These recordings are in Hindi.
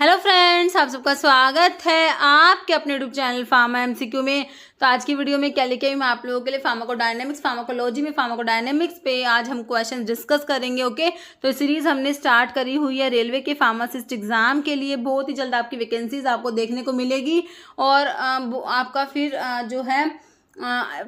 हेलो फ्रेंड्स, आप सबका स्वागत है आपके अपने यूट्यूब चैनल फार्मा एमसीक्यू में। तो आज की वीडियो में क्या लेके आई मैं आप लोगों के लिए फार्माकोडायनेमिक्स फार्माकोलॉजी में फार्माकोडायनेमिक्स पे आज हम क्वेश्चन डिस्कस करेंगे। ओके, तो सीरीज हमने स्टार्ट करी हुई है रेलवे के फार्मासिस्ट एग्जाम के लिए। बहुत ही जल्द आपकी वैकेंसीज आपको देखने को मिलेगी और आपका फिर जो है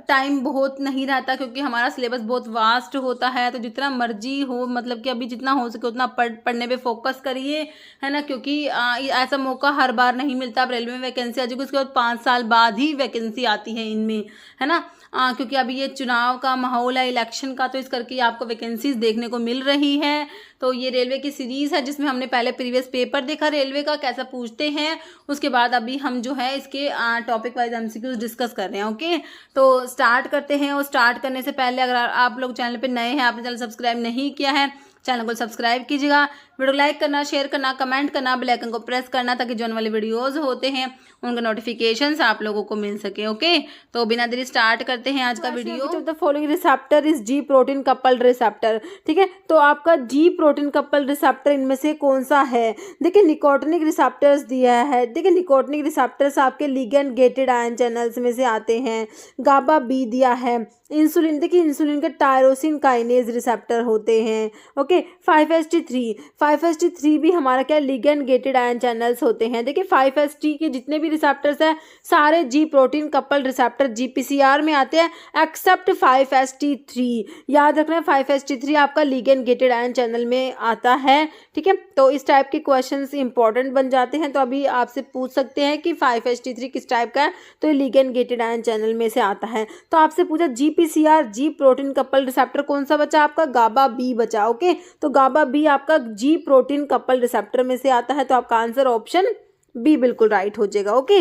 टाइम बहुत नहीं रहता क्योंकि हमारा सिलेबस बहुत वास्ट होता है। तो जितना मर्जी हो, मतलब कि अभी जितना हो सके उतना पढ़ने पे फोकस करिए, है ना, क्योंकि ऐसा मौका हर बार नहीं मिलता। अब रेलवे में वैकेंसी आ जाएगी, उसके बाद 5 साल बाद ही वैकेंसी आती है इनमें, है ना। क्योंकि अभी ये चुनाव का माहौल है, इलेक्शन का, तो इस करके आपको वैकेंसीज देखने को मिल रही है। तो ये रेलवे की सीरीज है जिसमें हमने पहले प्रीवियस पेपर देखा रेलवे का कैसा पूछते हैं, उसके बाद अभी हम जो है इसके टॉपिक वाइज एमसीक्यूज डिस्कस कर रहे हैं। ओके, तो स्टार्ट करते हैं। और स्टार्ट करने से पहले अगर आप लोग चैनल पे नए हैं, आपने चैनल सब्सक्राइब नहीं किया है, चैनल को सब्सक्राइब कीजिएगा, वीडियो लाइक करना, शेयर करना, कमेंट करना, बेल आइकन को प्रेस करना ताकि जो वाले वीडियोस होते हैं उनका नोटिफिकेशंस आप लोगों को मिल सके। ओके, तो बिना देरी स्टार्ट करते हैं आज का video. The following receptor is ji protein coupled receptor. ठीक है, तो आपका जी प्रोटीन कपल्ड रिसेप्टर इनमें से कौन सा है? देखिए निकोटिनिक रिसेप्टर्स दिया है। देखिए निकोटिनिक रिसेप्टर्स आपके लिगेंड गेटेड आयन चैनल्स में से आते हैं। गाबा बी दिया है। इंसुलिन, देखिए इंसुलिन के टायरोसिन काइनेज रिसेप्टर होते हैं। ओके, 5HT3 भी हमारा क्या लिगेंड गेटेड आयन चैनल्स होते हैं। देखिए 5HT के जितने भी रिसेप्टर्स हैं सारे जी प्रोटीन कपल्ड रिसेप्टर GPCR में आते हैं एक्सेप्ट 5HT3। याद रखना 5HT3 आपका लिगेंड गेटेड आयन चैनल में आता है। ठीक है, तो इस टाइप के क्वेश्चंस इंपॉर्टेंट बन जाते हैं। तो अभी आपसे पूछ सकते हैं कि 5HT3 किस टाइप का है, तो ये लिगेंड गेटेड आयन चैनल में से आता है। तो आपसे पूछा GPCR जी प्रोटीन कपल्ड रिसेप्टर कौन सा बचा? आपका गाबा बी बचा। ओके, तो गाबा बी आपका जी प्रोटीन कपल्ड रिसेप्टर में से आता है। तो आपका आंसर ऑप्शन बी बिल्कुल राइट हो जाएगा। ओके,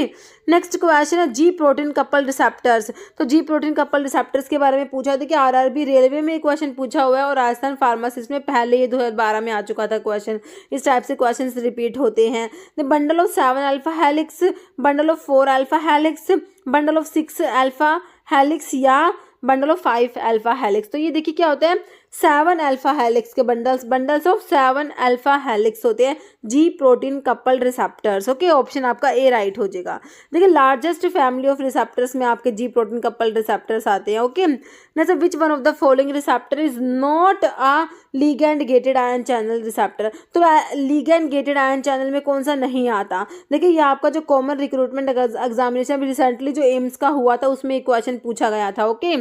नेक्स्ट क्वेश्चन है जी प्रोटीन कपल्ड रिसेप्टर्स। तो जी प्रोटीन कपल्ड रिसेप्टर्स के बारे में पूछा था कि RRB रेलवे में क्वेश्चन पूछा हुआ है और राजस्थान फार्मासिस्ट में पहले ये 2012 में आ चुका था क्वेश्चन। इस टाइप से क्वेश्चन रिपीट होते हैं। Bundle of 7 alpha helix, bundle of 4 alpha helix, bundle of 6 alpha helix या बंडल ऑफ 5 अल्फा हेलिक्स। तो ये देखिए क्या होता है, 7 अल्फा हेलिक्स के बंडल्स ऑफ 7 अल्फा हेलिक्स होते हैं जी protein coupled receptors. Okay, option आपका ए राइट हो जाएगा। देखिए लार्जेस्ट फैमिली ऑफ रिसेप्टर्स में आपके जी प्रोटीन कपल्ड रिसेप्टर्स आते हैं। Okay, next which one of the following receptor is not a ligand gated ion channel receptor. तो लिगेंड गेटेड आयन चैनल में कौन सा नहीं आता? देखिए ये आपका जो कॉमन रिक्रूटमेंट एग्जामिनेशन रिसेंटली जो एम्स का हुआ था उसमें एक क्वेश्चन पूछा गया था। ओके,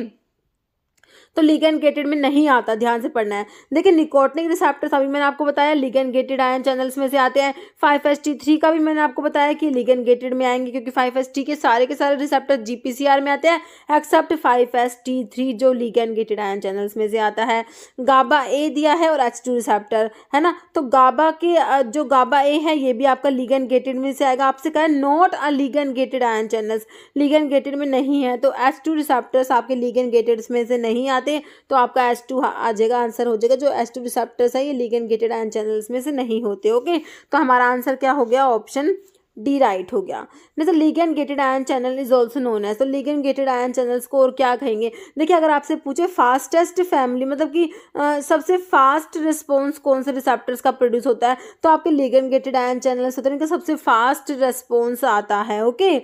तो लिगेंड गेटेड में नहीं आता, ध्यान से पढ़ना है। देखिए निकोटिनिक रिसेप्टर्स अभी मैंने आपको बताया लिगेंड गेटेड आयन चैनल्स में से आते हैं। 5HT3 का भी मैंने आपको बताया कि लिगेंड गेटेड में आएंगे क्योंकि 5HT के सारे रिसेप्टर GPCR में आते हैं एक्सेप्ट 5HT3 जो लिगेंड गेटेड आयन चैनल्स में से आता है। गाबा ए दिया है और H2 रिसेप्टर, है ना। तो गाबा के जो गाबा ए है ये भी आपका लिगेंड गेटेड में से आएगा। आपसे कहा not a ligand gated ion channels, ligand gated में नहीं है, तो H2 रिसेप्टर्स आपके लिगेंड गेटेड में से नहीं आते। तो आपका H2 आ जाएगा, आंसर हो जाएगा। जो H2 रिसेप्टर्स है ये लिगेंड गेटेड आयन चैनल्स में से नहीं होते। ओके, तो हमारा आंसर क्या हो गया? ऑप्शन डी राइट हो गया। नहीं तो ligand gated ion channel is also known as, तो लिगेंड गेटेड आयन चैनल्स को और क्या कहेंगे? देखिए अगर आपसे पूछे फास्टेस्ट फैमिली, मतलब कि सबसे फास्ट रिस्पॉन्स कौन से रिसेप्टर्स का प्रोड्यूस होता है, तो आपके लिगेंड गेटेड आयन चैनल्स होते हैं, इनका सबसे फास्ट रिस्पॉन्स आता है। ओके,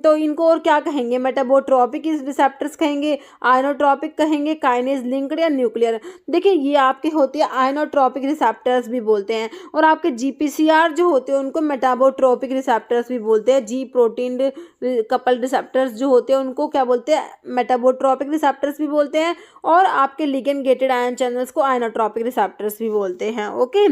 तो इनको और क्या कहेंगे? मेटाबोट्रोपिक रिसेप्टर्स कहेंगे, आयनोट्रोपिक कहेंगे, काइनेज लिंक्ड या न्यूक्लियर। देखिए ये आपके होते हैं आयनोट्रोपिक रिसेप्टर्स भी बोलते हैं और आपके GPCR जो होते हैं उनको मेटाबोट्रोपिक रिसेप्टर्स भी बोलते हैं। जी प्रोटीन कपल्ड रिसेप्टर्स जो होते हैं उनको क्या बोलते हैं? मेटाबोट्रोपिक रिसेप्टर्स भी बोलते हैं और आपके लिगेंड गेटेड आयन चैनल्स को आयनोट्रोपिक रिसेप्टर्स भी बोलते हैं। ओके,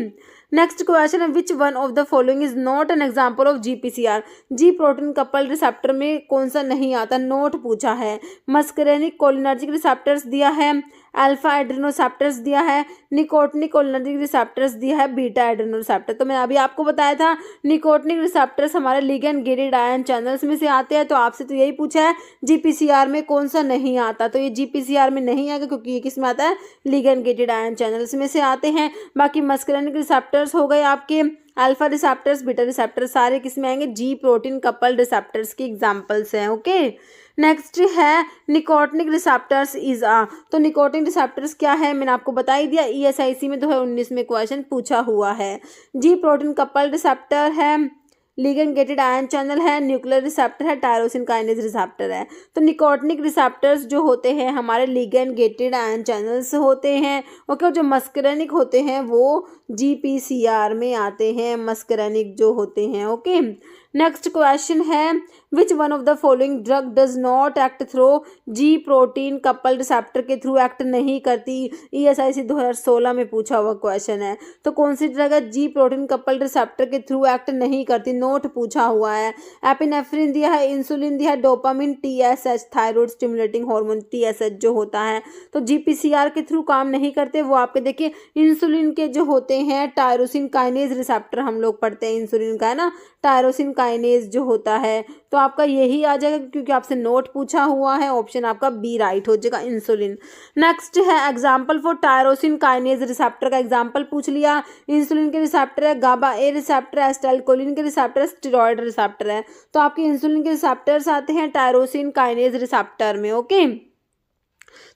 नेक्स्ट क्वेश्चन है which one of the following is not an example of GPCR। Ji protein coupled receptor में कौन सा नहीं आता? नोट पूछा है। मस्करेनिक कोलिनर्जिक रिसेप्टर्स दिया है, अल्फा एड्रेनोसेप्टर्स दिया है, निकोटिनिक कोलिनर्जिक रिसेप्टर्स दिया है, बीटा एड्रेनोसेप्टर। तो मैं अभी आपको बताया था निकोटिनिक रिसेप्टर्स हमारे लिगेंड गेटेड आयन चैनल्स में से आते हैं। तो आपसे तो यही पूछा है GPCR में कौन सा नहीं आता, तो ये GPCR में नहीं आएगा क्योंकि ये किस में आता है? लिगेंड गेटेड आयन चैनल्स में से आते हैं। बाकी मस्करेनिक रिसेप्टर्स हो गए आपके अल्फा रिसेप्टर्स, बीटा रिसेप्टर्स सारे किस में आएंगे, जी प्रोटीन कपल्ड रिसेप्टर्स की एग्जांपल्स हैं। ओके, नेक्स्ट है निकोटिनिक रिसेप्टर्स इज तो निकोटिनिक रिसेप्टर्स क्या है, मैंने आपको बता ही दिया, ESIC में 2019 में क्वेश्चन पूछा हुआ है। जी प्रोटीन कपल्ड रिसेप्टर है, लिगेंड गेटेड आयन चैनल है, न्यूक्लियर रिसेप्टर है, टायरोसिन काइनेज रिसेप्टर है। तो निकोटिनिक रिसेप्टर्स जो होते हैं हमारे लिगेंड गेटेड आयन चैनल्स होते हैं। ओके, और जो मस्करेनिक होते हैं वो GPCR में आते हैं, मस्करेनिक जो होते हैं। ओके, नेक्स्ट क्वेश्चन है which one of the following drug does not act through ji protein couple receptor के थ्रू एक्ट नहीं करती, ESIC 2016 में पूछा हुआ क्वेश्चन है। तो कौन सी ड्रग है जी प्रोटीन कपल रिसेप्टर के थ्रू एक्ट नहीं करती, नोट पूछा हुआ है। एपिनेफ्रिन दिया है, इंसुलिन दिया है, dopamine, TSH thyroid stimulating hormone TSH जो होता है। तो GPCR के थ्रू काम नहीं करते, वो आपके देखिए इंसुलिन के जो होते हैं टायरोसिन काइनेज रिसेप्टर हम लोग पढ़ते हैं, इंसुलिन का है ना, टायरोसिन काइनेज जो होता है। तो आपका यही आ जाएगा क्योंकि आपसे नोट पूछा हुआ है, ऑप्शन आपका बी राइट हो जाएगा, इंसुलिन। नेक्स्ट है example for tyrosine kinase receptor का एग्जांपल पूछ लिया, इंसुलिन के रिसेप्टर है, गाबा ए रिसेप्टर है, एसिटाइलकोलिन के रिसेप्टर है, स्टेरॉयड रिसेप्टर है। तो आपके इंसुलिन के रिसेप्टर्स आते हैं टायरोसिन काइनेज रिसेप्टर में। ओके,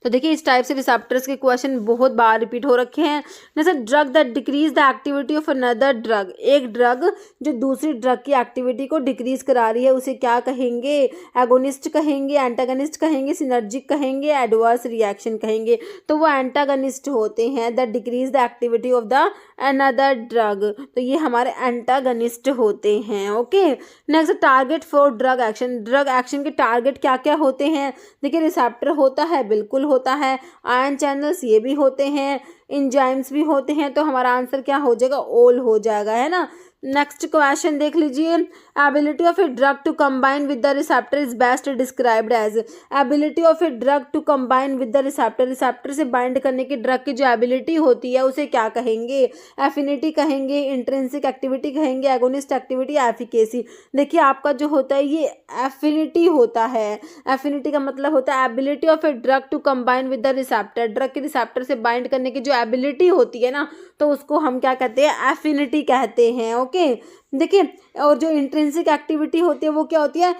तो देखिए इस टाइप से रिसेप्टर्स के क्वेश्चन बहुत बार रिपीट हो रखे हैं। जैसे drug that decrease the activity of another drug, एक ड्रग जो दूसरी ड्रग की एक्टिविटी को डिक्रीज करा रही है उसे क्या कहेंगे, एगोनिस्ट कहेंगे, एंटागनिस्ट कहेंगे, सिनर्जिक कहेंगे, एडवर्स रिएक्शन कहेंगे। तो वो एंटागनिस्ट होते हैं, that decrease the activity of the another drug, तो ये हमारे एंटागनिस्ट होते हैं। Okay, next target for drug action, drug action के टारगेट क्या क्या होते हैं। देखिए रिसेप्टर होता है, बिल्कुल होता है, आयन चैनल्स ये भी होते हैं, एंजाइम्स भी होते हैं। तो हमारा आंसर क्या हो जाएगा, ऑल हो जाएगा, है ना। नेक्स्ट क्वेश्चन देख लीजिए, ability of a drug to combine with the receptor is best described as, ability of a drug to combine with the receptor, receptor से बाइंड करने की ड्रग की जो एबिलिटी होती है उसे क्या कहेंगे, एफिनिटी कहेंगे, इंट्रिंसिक एक्टिविटी कहेंगे, एगोनिस्ट एक्टिविटी, एफिकेसी। देखिए आपका जो होता है ये एफिनिटी होता है, एफिनिटी का मतलब होता है ability of a drug to combine with the receptor, drug के रिसेप्टर से बाइंड करने की जो एबिलिटी होती है ना, तो उसको हम क्या कहते हैं, एफिनिटी कहते हैं। ओके, देखिए और जो इंट्रिंसिक एक्टिविटी होती है वो क्या होती है,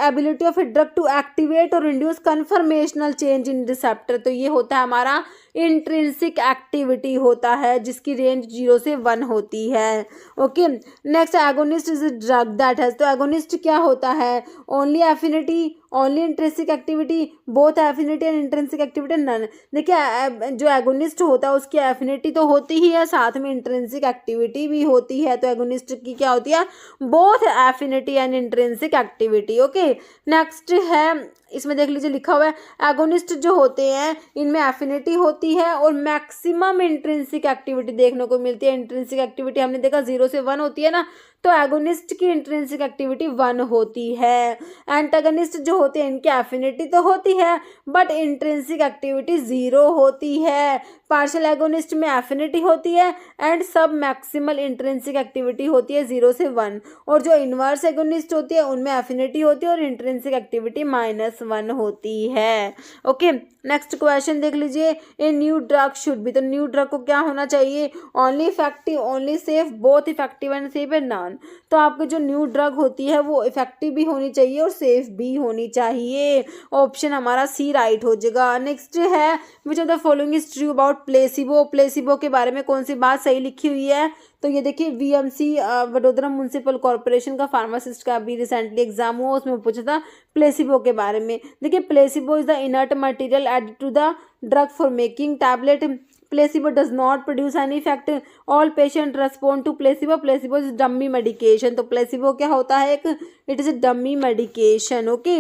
ability of a drug to activate और induce conformational change in receptor, तो ये होता है हमारा इंट्रिंसिक एक्टिविटी होता है जिसकी रेंज 0 से 1 होती है। Okay, next agonist is a drug that has, तो एगोनिस्ट क्या होता है, only affinity, only intrinsic activity, both affinity and intrinsic activity none. देखिए जो एगोनिस्ट होता है उसकी एफिनिटी तो होती ही है, साथ में इंट्रिंसिक एक्टिविटी भी होती है। तो एगोनिस्ट की क्या होती है, both affinity and intrinsic activity. Okay, next है इसमें देख लीजिए लिखा हुआ है एगोनिस्ट जो होते हैं इनमें एफिनिटी होती है और मैक्सिमम इंट्रिंसिक एक्टिविटी देखने को मिलती है। इंट्रिंसिक एक्टिविटी हमने देखा 0 से 1 होती है ना, तो एगोनिस्ट की इंट्रिंसिक एक्टिविटी 1 होती है। एंटागनिस्ट जो होते हैं इनकी एफिनिटी तो होती है बट इंट्रिंसिक एक्टिविटी 0 होती है। पार्शियल एगोनिस्ट में एफिनिटी होती है एंड सब मैक्सिमल इंट्रिंसिक एक्टिविटी होती है 0 से 1, और जो इनवर्स एगोनिस्ट होती है उनमें एफिनिटी होती है और इंट्रिंसिक एक्टिविटी -1 होती है। ओके, नेक्स्ट क्वेश्चन देख लीजिए, a new drug should be, तो न्यू ड्रग को क्या होना चाहिए, only effective, only safe, both effective and safe and non. तो आपकी जो न्यू ड्रग होती है वो इफेक्टिव भी होनी चाहिए और सेफ भी होनी चाहिए, ऑप्शन हमारा सी राइट हो जाएगा। नेक्स्ट है which of the following is true about placebo, placebo के बारे में कौन सी बात सही लिखी हुई है। तो ये देखिए VMC वडोदरा म्यूनसिपल कॉर्पोरेशन का फार्मासिस्ट का अभी रिसेंटली एग्जाम हुआ, उसमें पूछा था प्लेसिबो के बारे में। देखिए placebo is the inert material added to the drug for making tablet, placebo does not produce any effect, all patient respond to placebo, placebo is dummy medication। तो placebo क्या होता है, एक it is a dummy medication। Okay,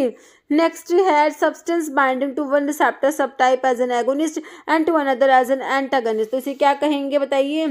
next है substance binding to one receptor subtype as an agonist and to another as an antagonist, तो इसे क्या कहेंगे बताइए,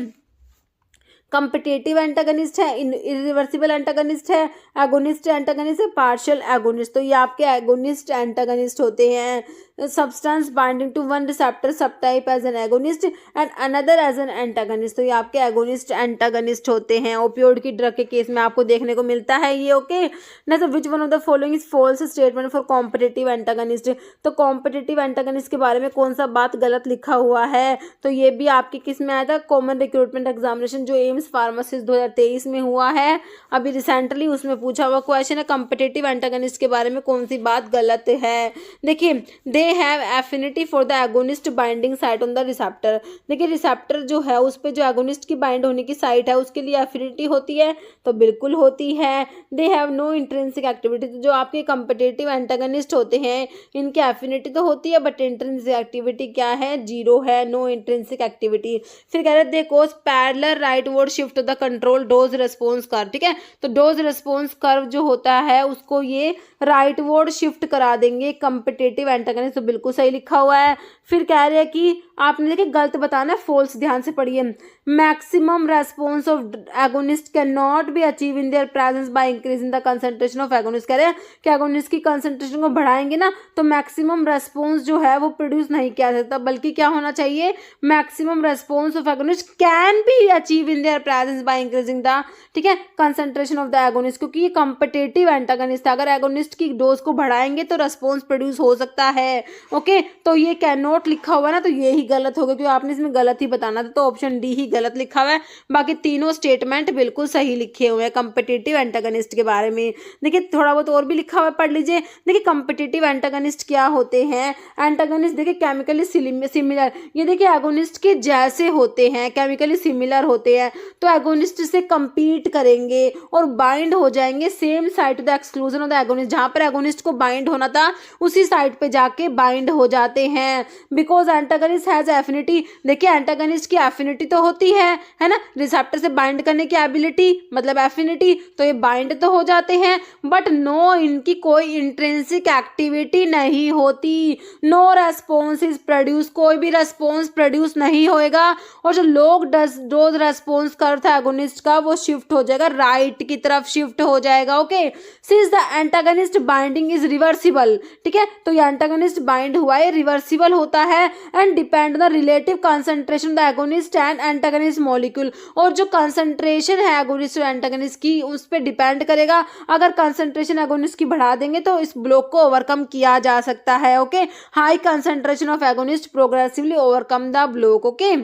कम्पिटेटिव एंटागनिस्ट है, इरिवर्सिबल एंटागनिस्ट है, एगोनिस्ट एंटागनिस्ट है, पार्शियल एगोनिस्ट। तो ये आपके एगोनिस्ट एंटागनिस्ट होते हैं। substance binding to one receptor subtype as an agonist and another as an antagonist। तो ये आपके agonist antagonist होते हैं। ओपियोइड की ड्रग के केस में आपको देखने को मिलता है ये। Okay next, which one of the following is false statement for competitive antagonist. तो कॉम्पिटिटिव एंटागनिस्ट के बारे में कौन सा बात गलत लिखा हुआ है? तो ये भी आपके किस में आया था? कॉमन रिक्रूटमेंट एग्जामिनेशन जो एम्स फार्मासिस्ट 2023 में हुआ है, अभी रिसेंटली उसमें पूछा हुआ क्वेश्चन है। कॉम्पिटिटिव एंटागनिस्ट के बारे में कौन सी बात गलत है? देखिए, they have affinity for the agonist binding site on the receptor. देखिए, रिसेप्टर जो है उस पे जो एगोनिस्ट की बाइंड होने की साइट है उसके लिए एफिनिटी होती है, तो बिल्कुल होती है। They have no intrinsic activity. तो जो आपके कॉम्पिटिटिव एंटागनिस्ट होते हैं इनकी एफिनिटी तो होती है बट इंट्रिंसिक एक्टिविटी क्या है? जीरो है, नो इंट्रिंसिक एक्टिविटी। फिर कह रहे they cause parallel rightward shift the control dose response curve. ठीक है, तो डोज रिस्पॉन्स कर्व जो होता है उसको ये राइटवर्ड शिफ्ट करा देंगे कॉम्पिटिटिव एंटागनिस्ट। तो बिल्कुल सही लिखा हुआ है। फिर कह रहे हैं कि आपने देखिए गलत बताना है, फॉल्स। ध्यान से पढ़िए। Maximum response of agonist can not be achieve in their presents by increasing the concentration of agonist. कह रहे हैं कि एगोनिस्ट की कंसंट्रेशन को बढ़ाएंगे ना तो मैक्सिमम रेस्पॉन्स जो है वो प्रोड्यूस नहीं किया जा सकता, बल्कि क्या होना चाहिए? Maximum response of agonist can be achieve in their presents by increasing the, ठीक है, कंसंट्रेशन ऑफ द एगोनिस्ट। क्योंकि ये कॉम्पिटिटिव एंटागनिस्ट है, अगर एगोनिस्ट की डोज को बढ़ाएंगे तो रेस्पॉन्स प्रोड्यूस हो सकता है। ओके, तो ये कैन नॉट लिखा हुआ है ना, तो ये ही गलत होगा क्योंकि आपने इसमें गलत ही बताना था, तो ऑप्शन डी ही गलत लिखा हुआ है। बाकी तीनों स्टेटमेंट बिल्कुल सही लिखे हुए हैं कॉम्पिटिटिव एंटागनिस्ट के बारे में। देखिए, थोड़ा बहुत और भी लिखा हुआ है, पढ़ लीजिए। देखिए, कॉम्पिटिटिव एंटागनिस्ट क्या होते हैं? एंटागनिस्ट देखिए केमिकली सिमिलर, ये देखिए एगोनिस्ट के जैसे होते हैं, केमिकली सिमिलर होते हैं, तो एगोनिस्ट से compete करेंगे और बाइंड हो जाएंगे same site to the exclusion of the agonist. जहां पर एगोनिस्ट को बाइंड होना था उसी साइट पे जाके बाइंड हो जाते हैं। Because antagonist has affinity. देखिए, एंटागनिस्ट की एफिनिटी तो होती है ना, रिसेप्टर से बाइंड करने की एबिलिटी मतलब एफिनिटी, तो ये बाइंड तो हो जाते हैं बट नो, इनकी कोई इंट्रिंसिक एक्टिविटी नहीं होती। नो रेस्पॉन्स इज प्रोड्यूस, कोई भी रेस्पॉन्स प्रोड्यूस नहीं होएगा और जो लोग डोज रेस्पॉन्स कर्व था एगोनिस्ट का वो शिफ्ट हो जाएगा, राइट की तरफ शिफ्ट हो जाएगा। Okay, since the antagonist binding is reversible. ठीक है, तो ये एंटागनिस्ट बाइंड हुआ है, रिवर्सिबल होता है and depend the relative concentration the agonist and antagonist molecule. और जो कंसंट्रेशन है एगोनिस्ट और एंटागनिस्ट की उस पर डिपेंड करेगा। अगर कंसंट्रेशन एगोनिस्ट की बढ़ा देंगे तो इस ब्लॉक को ओवरकम किया जा सकता है। Okay, high concentration of agonist progressively overcome the block. Okay,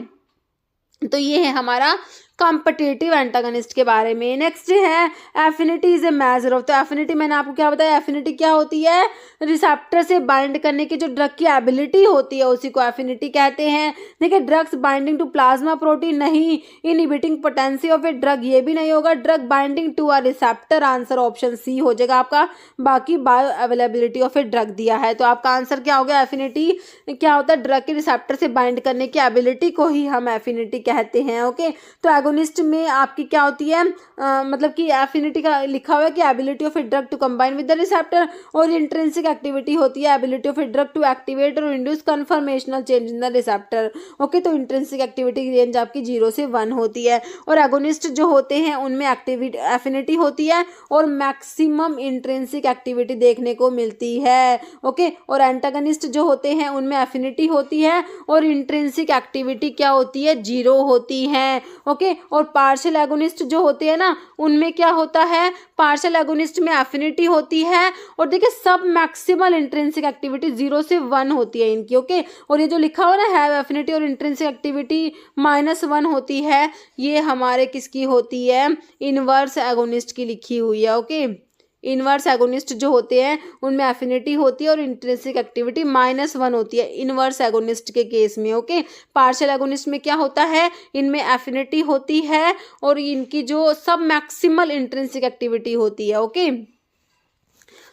तो ये है हमारा कॉम्पिटिटिव एंटागनिस्ट के बारे में। नेक्स्ट है affinity is a measure of. तो एफिनिटी मैंने आपको क्या बताया, एफिनिटी क्या होती है? रिसेप्टर से बाइंड करने की जो ड्रग की एबिलिटी होती है उसी को एफिनिटी कहते हैं। देखिए, drugs binding to plasma protein नहीं, inhibiting potency of a drug ये भी नहीं होगा। Drug binding to a receptor, answer option C हो जाएगा आपका। बाकी bioavailability of a drug दिया है, तो आपका आंसर क्या हो गया? एफिनिटी क्या होता है? ड्रग के रिसेप्टर से बाइंड करने की एबिलिटी को ही हम एफिनिटी कहते हैं। ओके, तो एगोनिस्ट में आपकी क्या होती है, मतलब कि एफिनिटी का लिखा हुआ है कि ability of a drug to combine with the receptor, और इंट्रिंसिक एक्टिविटी होती है ability of a drug to activate और induce conformational change in the receptor. Okay, तो इंट्रिंसिक एक्टिविटी की रेंज आपकी 0 से 1 होती है। और एगोनिस्ट जो होते हैं उनमें एफिनिटी होती है और मैक्सिमम इंट्रिंसिक एक्टिविटी देखने को मिलती है। ओके, और एंटागनिस्ट जो होते हैं उनमें एफिनिटी होती है और इंट्रिंसिक एक्टिविटी क्या होती है? 0 होती है। ओके, और पार्शियल एगोनिस्ट जो होते हैं ना उनमें क्या होता है? पार्शियल एगोनिस्ट में एफिनिटी होती है और देखिए सब मैक्सिमल इंट्रिंसिक एक्टिविटी 0 से 1 होती है इनकी। ओके, और ये जो लिखा हुआ ना हैव एफिनिटी और इंट्रिंसिक एक्टिविटी -1 होती है, ये हमारे किसकी होती है? इनवर्स एगोनिस्ट की लिखी हुई है। ओके, इनवर्स एगोनिस्ट जो होते हैं उनमें एफिनिटी होती है और इंट्रिंसिक एक्टिविटी -1 होती है इनवर्स एगोनिस्ट के केस में। ओके, पार्शियल एगोनिस्ट में क्या होता है? इनमें एफिनिटी होती है और इनकी जो सब मैक्सिमल इंट्रिंसिक एक्टिविटी होती है। ओके,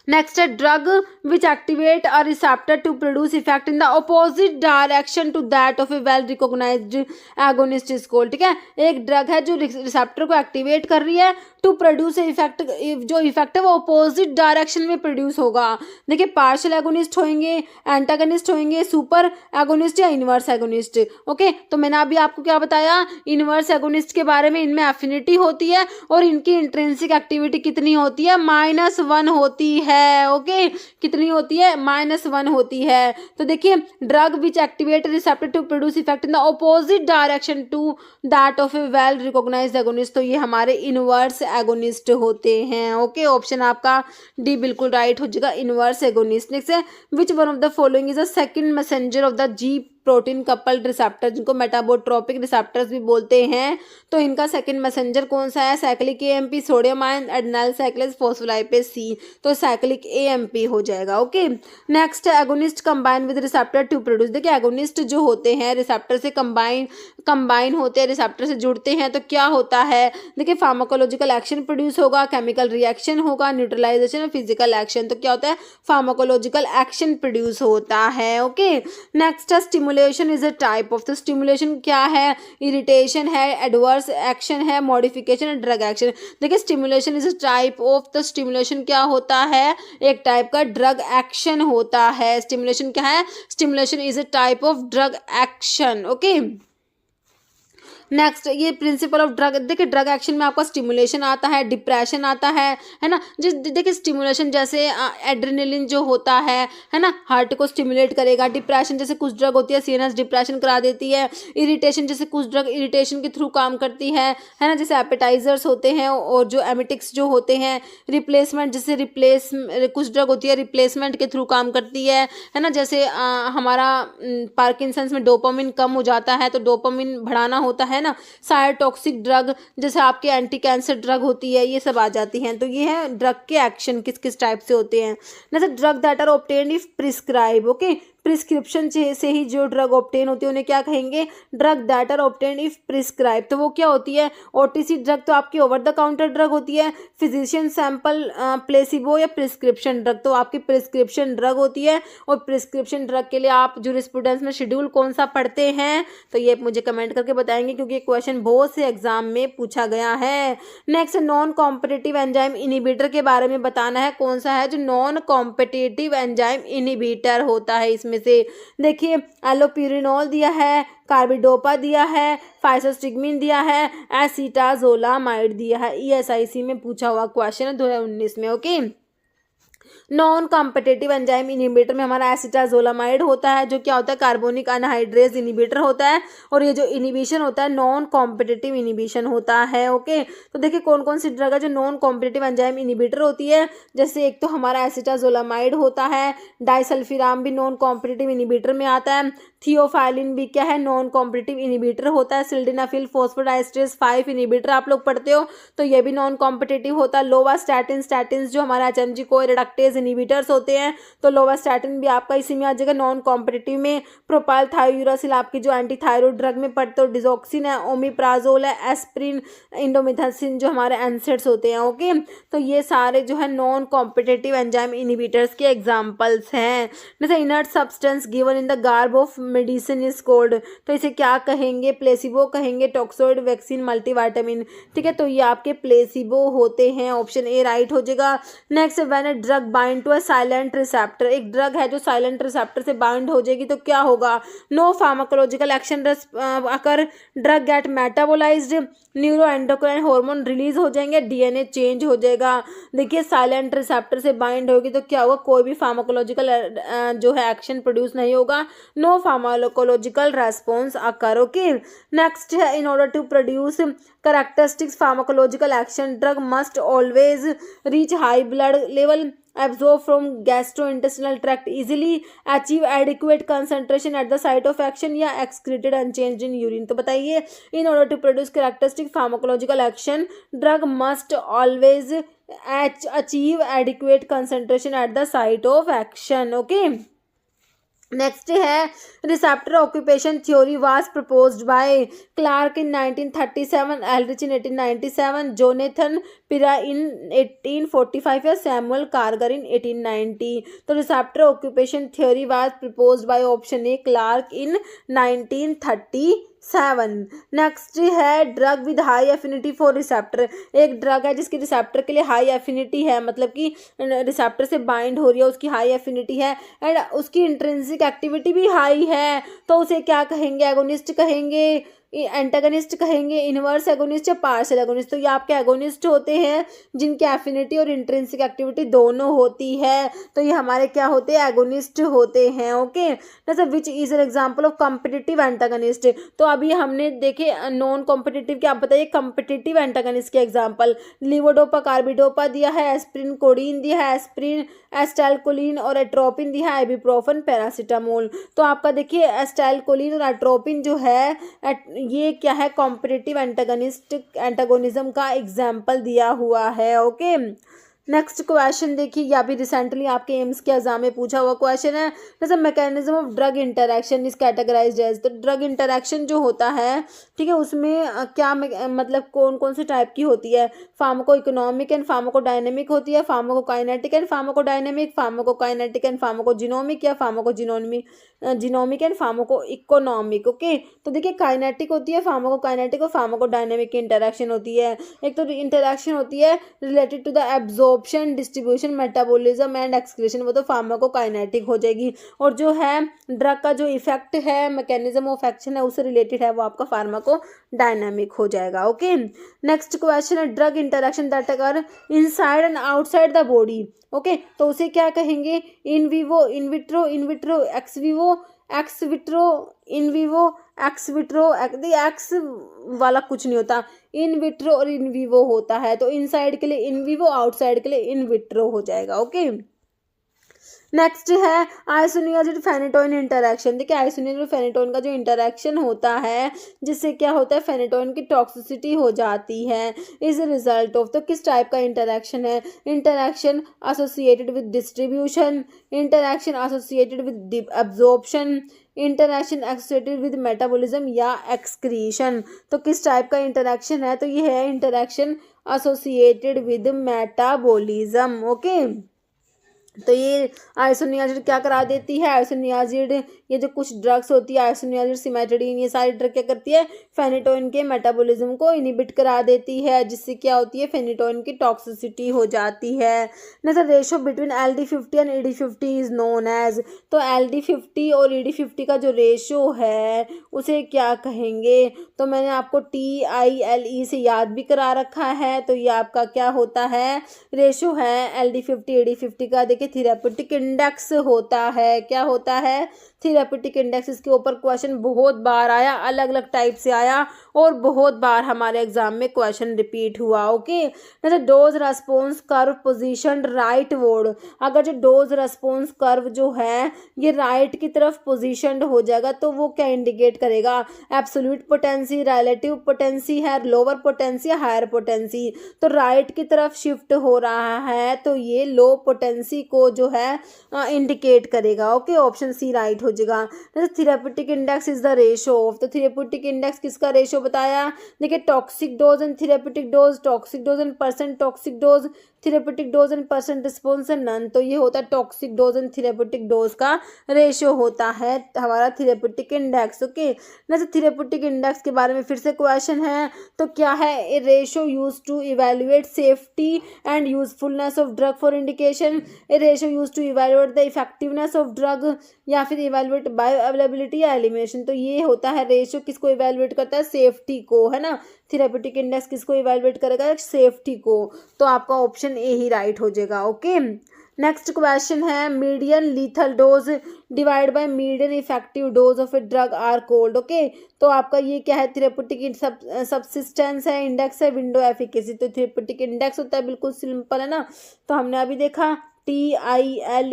नेक्स्ट है drug which activate a receptor to produce effect in the opposite direction to that of a well recognised agonist is called. ठीक है, एक ड्रग है जो रिसेप्टर को एक्टिवेट कर रही है टू प्रोड्यूस इफेक्ट, जो इफेक्ट है वो अपोजिट डायरेक्शन में प्रोड्यूस होगा। देखिए, पार्शियल एगोनिस्ट होंगे, एंटागनिस्ट होंगे, सुपर एगोनिस्ट या इनवर्स एगोनिस्ट। ओके, तो मैंने अभी आपको क्या बताया? इनवर्स एगोनिस्ट के बारे में, इनमें एफिनिटी होती है और इनकी इंट्रिंसिक एक्टिविटी कितनी होती है? -1 होती है। है। ओके, कितनी होती है? -1 होती है। तो देखिए, drug which activate receptor to produce effect in the opposite direction to that of a well recognised agonist, तो ये हमारे इनवर्स एगोनिस्ट होते हैं। ओके, ऑप्शन आपका डी बिल्कुल राइट हो जाएगा, इनवर्स एगोनिस्ट। नेक्स्ट है, which one of the following is the second messenger of the G protein coupled receptor, जिनको मेटाबोट्रोपिक रिसेप्टर्स भी बोलते हैं। तो इनका सेकंड मैसेंजर कौन सा है? Cyclic AMP, sodium ion, adenylyl cyclase, phospholipase C, तो साइक्लिक एएमपी हो जाएगा। Okay, next agonist combine with receptor to produce. देखिए, एगोनिस्ट जो होते हैं रिसेप्टर से कंबाइन होते हैं, रिसेप्टर से जुड़ते हैं, तो क्या होता है? देखिए, फार्माकोलॉजिकल एक्शन प्रोड्यूस होगा, केमिकल रिएक्शन होगा, न्यूट्रलाइजेशन और फिजिकल एक्शन। तो क्या होता है? फार्माकोलॉजिकल एक्शन प्रोड्यूस होता है। Okay, next stimulation is a type of, तो स्टिमुलेशन क्या है? इरिटेशन है, एडवर्स एक्शन है, मॉडिफिकेशन एंड ड्रग एक्शन। देखिए, stimulation is a type of, तो स्टिमुलेशन क्या होता है? एक टाइप का ड्रग एक्शन होता है। स्टिमुलेशन क्या है? Stimulation is a type of drug action. Okay, next, ये प्रिंसिपल ऑफ ड्रग, देखिए ड्रग एक्शन में आपका स्टिमुलेशन आता है, डिप्रेशन आता है ना। जिस देखिए स्टिमुलेशन जैसे एड्रेनलिन जो होता है ना, हार्ट को स्टिमुलेट करेगा। डिप्रेशन जैसे कुछ ड्रग होती है सीएनएस डिप्रेशन करा देती है। इरिटेशन जैसे कुछ ड्रग इरिटेशन के थ्रू काम करती है ना, जैसे एपेटाइजर्स होते हैं और जो एमिटिक्स जो होते हैं। रिप्लेसमेंट जैसे कुछ ड्रग होती है रिप्लेसमेंट के थ्रू काम करती है ना, जैसे हमारा पार्किंसंस में डोपामिन कम हो जाता है तो डोपामिन बढ़ाना होता है ना। साइटोटॉक्सिक ड्रग जैसे आपके एंटी कैंसर ड्रग होती है, ये सब आ जाती हैं। तो ये है ड्रग के एक्शन किस किस टाइप से होते हैं। जैसे drug that are obtained if prescribe. Okay, prescription से ही जो ड्रग ऑब्टेन होती है उन्हें क्या कहेंगे? Drug that are obtained if prescribe. तो वो क्या होती है? ओटीसी ड्रग तो आपकी ओवर द काउंटर ड्रग होती है। फिजिशियन सैंपल, प्लेसिबो या प्रिस्क्रिप्शन ड्रग तो आपकी प्रिस्क्रिप्शन ड्रग होती है। और प्रिस्क्रिप्शन ड्रग के लिए आप जूरिस्प्रूडेंस में शेड्यूल कौन सा पढ़ते हैं? तो ये मुझे कमेंट करके बताएंगे, क्योंकि क्वेश्चन बहुत से एग्जाम में पूछा गया है। Next, non competitive enzyme inhibitor के बारे में बताना है। कौन सा है जो नॉन कॉम्पिटिटिव एंजाइम इनिबिटर होता है? इसमें से देखिए, एलोप्यूरिनोल दिया है, कार्बिडोपा दिया है, फाइसोस्टिग्मिन दिया है, एसीटाजोलामाइड दिया है। ईएसआईसी में पूछा हुआ क्वेश्चन है 2019 में। Okay, non competitive enzyme inhibitor में हमारा एसिटाजोलामाइड होता है, जो क्या होता है? कार्बोनिक अनहाइड्रेज इनिबिटर होता है। और ये जो इनिबिशन होता है नॉन कॉम्पिटिटिव इनिबिशन होता है। ओके, तो देखिए कौन कौन सी ड्रग है जो नॉन कॉम्पिटिटिव एंजाइम इनिबिटर होती है। जैसे एक तो हमारा एसिटाजोलामाइड होता है, डाइसल्फिराम भी नॉन कॉम्पिटिटिव इनिबिटर में आता है, थियोफाइलिन भी क्या है? नॉन कॉम्पिटिटिव इनिबिटर होता है, सिल्डेनाफिल फॉस्फोडाइस्ट्रेस 5 इनिबिटर आप लोग पढ़ते हो, तो ये भी नॉन कॉम्पिटिटिव होता है। लोवास्टैटिन, स्टैटिन जो हमारा एचएमजी को रिडक्टेज इनिबिटर्स होते हैं, तो लोवास्टैटिन भी आपका इसी में आ जाएगा नॉन कॉम्पिटिटिव में। प्रोपाइल थायोयूरासिल आपकी जो एंटी थायराइड ड्रग में पढ़ते हो, डिजॉक्सिन है, ओमिप्राजोल है, एस्प्रिन, इंडोमिथासिन जो हमारे एनसेड्स होते हैं। ओके, तो ये सारे जो है नॉन कॉम्पिटिटिव एंजाइम इनिबिटर्स के एग्जांपल्स हैं। जैसे inert substance given in the garb of medicine is cold, तो इसे क्या कहेंगे? प्लेसिबो कहेंगे, टॉक्सोइड, वैक्सीन, मल्टीविटामिन। ठीक है, तो ये आपके प्लेसिबो होते हैं। ऑप्शन ए राइट हो जाएगा। Next, when a drug bind to a silent receptor, एक ड्रग है जो साइलेंट रिसेप्टर से बाइंड हो जाएगी तो क्या होगा? No pharmacological action occur, drug get metabolized, neuro endocrine hormone release हो जाएंगे, डीएनए चेंज हो जाएगा। देखिए, साइलेंट रिसेप्टर से बाइंड होगी तो क्या होगा? कोई भी फार्माकोलॉजिकल जो है एक्शन प्रोड्यूस नहीं होगा। No pharmacological response occur. Okay, next है, in order to produce characteristics pharmacological action, drug must always reach high blood level, absorb from gastrointestinal tract easily, achieve adequate concentration at the site of action, या excreted unchanged in urine। तो बताइए, in order to produce characteristic pharmacological action, drug must always achieve adequate concentration at the site of action। okay, next है, receptor occupation theory was proposed by Clark in 1937, Ehrlich in 1897, Jonathan Pereira in 1845 या सैमुअल कार्गर इन 1890। तो receptor occupation theory was proposed by option A Clark in 1937। Next है, drug with high affinity for receptor, एक ड्रग है जिसकी रिसेप्टर के लिए हाई एफिनिटी है, मतलब कि रिसेप्टर से बाइंड हो रही है, उसकी हाई एफिनिटी है एंड उसकी इंट्रिंसिक एक्टिविटी भी हाई है, तो उसे क्या कहेंगे? एगोनिस्ट कहेंगे, एंटागनिस्ट कहेंगे, इनवर्स एगोनिस्ट या पार्शियल एगोनिस्ट। तो ये आपके एगोनिस्ट होते हैं जिनकी एफिनिटी और इंट्रिंसिक एक्टिविटी दोनों होती है, तो ये हमारे क्या होते हैं, एगोनिस्ट होते हैं। ओके, जैसे which is an example of competitive antagonist. तो अभी हमने देखे नॉन कॉम्पिटिटिव के, आप बताइए कॉम्पिटिटिव एंटागनिस्ट के एग्जाम्पल। लिवोडोपा कार्बिडोपा दिया है, एस्प्रिन कोडीन दिया है, एस्प्रिन एस्टाइलकोलिन और एट्रोपिन दिया है, इबुप्रोफेन पैरासीटामोल। तो आपका देखिए एस्टाइलकोलिन और एट्रोपिन जो है ये क्या है, कॉम्पिटिटिव एंटागोनिज्म का एग्जाम्पल दिया हुआ है। ओके, नेक्स्ट क्वेश्चन देखिए, या भी रिसेंटली आपके एम्स के एग्जाम में पूछा हुआ क्वेश्चन है। जैसे mechanism of drug interaction is categorised as. तो ड्रग इंटरैक्शन जो होता है, ठीक है, उसमें क्या मतलब कौन कौन से टाइप की होती है, फार्माको इकोनॉमिक एंड फार्माकोडायनेमिक होती है, pharmacokinetic and pharmacodynamic, pharmacokinetic and pharmacogenomic, या pharmacogenomic and pharmacoeconomic. Okay, तो देखिए काइनेटिक होती है, फार्माकोकाइनेटिक और फार्माकोडायनेमिक की इंटरैक्शन होती है। एक तो इंटरैक्शन होती है related to the absorption, distribution, metabolism and excretion, वो तो फार्माकोकाइनेटिक हो जाएगी। और जो है ड्रग का जो इफेक्ट है, मैकेनिज्म ऑफ एक्शन है, उससे रिलेटेड है, वो आपका फार्माकोडायनेमिक हो जाएगा। ओके, नेक्स्ट क्वेश्चन है drug interaction that occur inside and outside the body. Okay, तो उसे क्या कहेंगे, in vivo, in vitro, in vitro, x Vivo, x vitro, in vivo, x vitro. X वाला कुछ नहीं होता, इन विट्रो और इन विवो होता है। तो इनसाइड के लिए इन विवो, आउटसाइड के लिए इन विट्रो हो जाएगा। ओके, नेक्स्ट है आइसोनियाजिड फेनेटोइन इंटरैक्शन। देखिए आइसोनियाजिड फेनेटोइन का जो इंटरैक्शन होता है, जिससे क्या होता है, फेनेटोइन की टॉक्सिसिटी हो जाती है, इज रिजल्ट ऑफ। तो किस टाइप का इंटरैक्शन है, interaction associated with distribution, interaction associated with absorption, interaction associated with metabolism या एक्सक्रीशन। तो किस टाइप का इंटरैक्शन है, तो ये है interaction associated with metabolism. Okay, तो ये आइसोनियाजिड क्या करा देती है, आइसोनियाजिड ये जो कुछ ड्रग्स होती है, आइसोनियाजिड, सिमेट्रिडीन, ये सारी ड्रग क्या करती है, फेनेटोइन के मेटाबॉलिज्म को इनहिबिट करा देती है, जिससे क्या होती है, फेनेटोइन की टॉक्सिसिटी हो जाती है। Next ratio between LD50 and ED50 is known as. तो LD50 और ED50 का जो रेशो है उसे क्या कहेंगे, तो मैंने आपको TILE से याद भी करा रखा है। तो ये आपका क्या होता है, रेशो है LD50 ED50 का। देखिए थेरेप्यूटिक इंडेक्स होता है, क्या होता है, थेरेप्यूटिक इंडेक्स। इसके ऊपर क्वेश्चन बहुत बार आया, अलग अलग टाइप से आया और बहुत बार हमारे एग्जाम में क्वेश्चन रिपीट हुआ। ओके, जैसे dose response curve position right word. अगर जो डोज रेस्पॉन्स कर्व जो है ये राइट की तरफ पोजीशनड हो जाएगा, तो वो क्या इंडिकेट करेगा, एब्सोल्यूट पोटेंसी, रिलेटिव पोटेंसी है, लोअर पोटेंसी, हायर पोटेंसी। तो राइट की तरफ शिफ्ट हो रहा है, तो ये लो पोटेंसी को जो है इंडिकेट करेगा। ओके, ऑप्शन सी राइट हो जाएगा। जैसे therapeutic index is the ratio of. तो थेरेप्यूटिक इंडेक्स किसका रेशो बताया, देखिए toxic dose and therapeutic dose, toxic dose and percent toxic dose, therapeutic dose and percent response and none. तो ये होता है toxic dose and therapeutic dose का रेशो होता है हमारा थेरेप्यूटिक इंडेक्स। ओके, जैसे थेरेप्यूटिक इंडेक्स के बारे में फिर से क्वेश्चन है, तो क्या है, a ratio use to evaluate safety and usefulness of drug for indication, a ratio use to evaluate the effectiveness of drug, या फिर इवेल्युएट बायो अवेलेबिलिटी या एलिमिनेशन। तो ये होता है रेशो किसको इवेल्युएट करता है, सेफ्टी को, है ना। थेरेप्यूटिक इंडेक्स किसको इवेल्युएट करेगा, सेफ्टी को। तो आपका ऑप्शन ए ही राइट हो जाएगा। ओके, नेक्स्ट क्वेश्चन है median lethal dose divide by median effective dose of a drug are called. Okay, तो आपका ये क्या है, थेरेप्यूटिक सब्सिस्टेंस है, इंडेक्स है, विंडो एफिकेसी। तो थेरेप्यूटिक इंडेक्स होता है, बिल्कुल सिंपल है ना। तो हमने अभी देखा TILE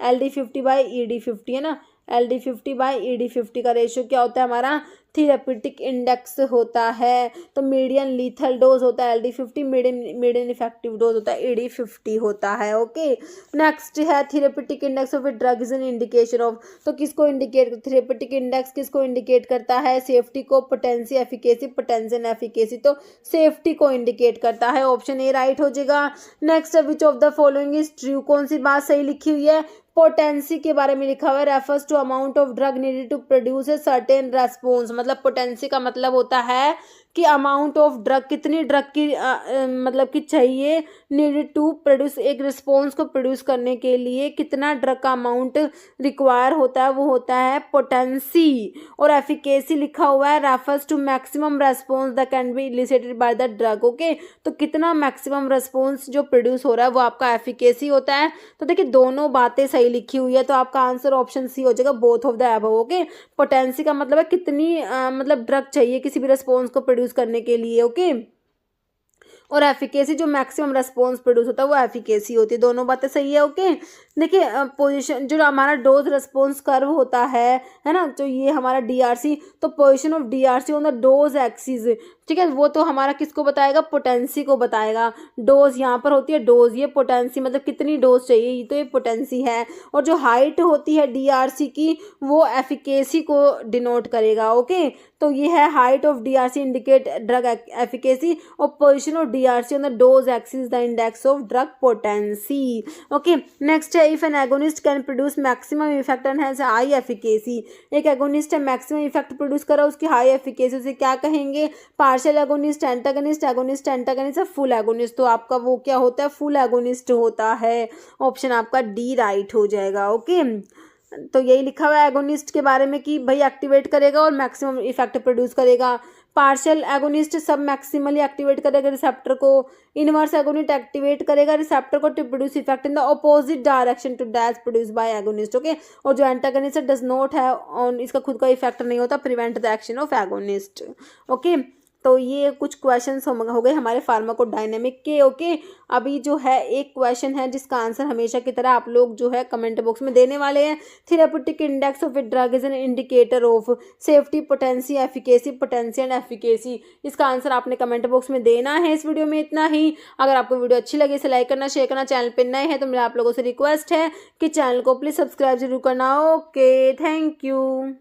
LD50 बाई ED50 है ना, LD50 बाई ED50 का रेशियो क्या होता है हमारा, थेरेप्यूटिक इंडेक्स होता है। तो मीडियन लीथल डोज होता है LD50, मीडियन इफेक्टिव डोज होता है ED50 होता है। ओके, नेक्स्ट है therapeutic index of a drug is an indication of. तो किसको इंडिकेट, थेरेप्यूटिक इंडेक्स किसको इंडिकेट करता है, सेफ्टी को, potency, efficacy, potency and efficacy. तो सेफ्टी को इंडिकेट करता है, ऑप्शन ए राइट हो जाएगा। नेक्स्ट है which of the following is true. कौन सी बात सही लिखी हुई है, पोटेंसी के बारे में लिखा हुआ है, refers to amount of drug needed to produce a certain response. मतलब पोटेंसी का मतलब होता है कि अमाउंट ऑफ ड्रग, कितनी ड्रग की मतलब कि चाहिए, नीडेड टू प्रोड्यूस, एक रिस्पॉन्स को प्रोड्यूस करने के लिए कितना ड्रग का अमाउंट रिक्वायर होता है, वो होता है पोटेंसी। और एफिकेसी लिखा हुआ है refers to maximum response that can be elicited by the drug. Okay, तो कितना मैक्सिमम रेस्पॉन्स जो प्रोड्यूस हो रहा है वो आपका एफिकेसी होता है। तो देखिए दोनों बातें सही लिखी हुई है, तो आपका आंसर ऑप्शन सी हो जाएगा, both of the above. Okay, potency का मतलब है कितनी मतलब ड्रग चाहिए किसी भी रेस्पॉन्स को प्रोड्यूस करने के लिए। ओके, और एफिकेसी जो मैक्सिमम रेस्पॉन्स प्रोड्यूस होता है वो एफिकेसी होती है। दोनों बातें सही है। ओके, देखिए पोजीशन जो हमारा डोज रेस्पॉन्स कर्व होता है ना, जो ये हमारा डीआरसी, तो position of DRC on the dose axis, ठीक है, वो तो हमारा किसको बताएगा, पोटेंसी को बताएगा। डोज यहाँ पर होती है, डोज, ये पोटेंसी मतलब कितनी डोज चाहिए, ये तो ये पोटेंसी है। और जो हाइट होती है डीआरसी की वो एफिकेसी को डिनोट करेगा। ओके, तो ये है height of DRC indicate drug efficacy, और position of DRC on the dose axis the index of drug potency. Okay, next है if an agonist can produce maximum effect and has high efficacy. एक एगोनिस्ट है, मैक्सिमम इफेक्ट प्रोड्यूस करा, उसकी हाई एफिकेसी से क्या कहेंगे, partial agonist, antagonist, agonist, antagonist, full agonist. तो आपका वो क्या होता है, फुल एगोनिस्ट होता है। ऑप्शन आपका डी राइट हो जाएगा। ओके, तो यही लिखा हुआ है एगोनिस्ट के बारे में कि भाई एक्टिवेट करेगा और मैक्सिमम इफेक्ट प्रोड्यूस करेगा। Partial agonist submaximally activate करेगा रिसेप्टर को, इनवर्स एगोनिस्ट एक्टिवेट करेगा रिसेप्टर को to produce effect in the opposite direction to that produced by agonist. Okay, और जो एंटागनिस्ट डज नॉट है ऑन, इसका खुद का इफेक्ट नहीं होता, prevent the action of agonist. Okay, तो ये कुछ क्वेश्चंस हो गए हमारे फार्माकोडायनेमिक के। ओके, अभी जो है एक क्वेश्चन है जिसका आंसर हमेशा की तरह आप लोग जो है कमेंट बॉक्स में देने वाले हैं। Therapeutic index of a drug is an indicator of safety, potency, efficacy, potency and efficacy. इसका आंसर आपने कमेंट बॉक्स में देना है। इस वीडियो में इतना ही। अगर आपको वीडियो अच्छी लगी इसे लाइक करना, शेयर करना, चैनल पर नए हैं तो मेरा आप लोगों से रिक्वेस्ट है कि चैनल को प्लीज़ सब्सक्राइब जरूर करना। Okay, thank you.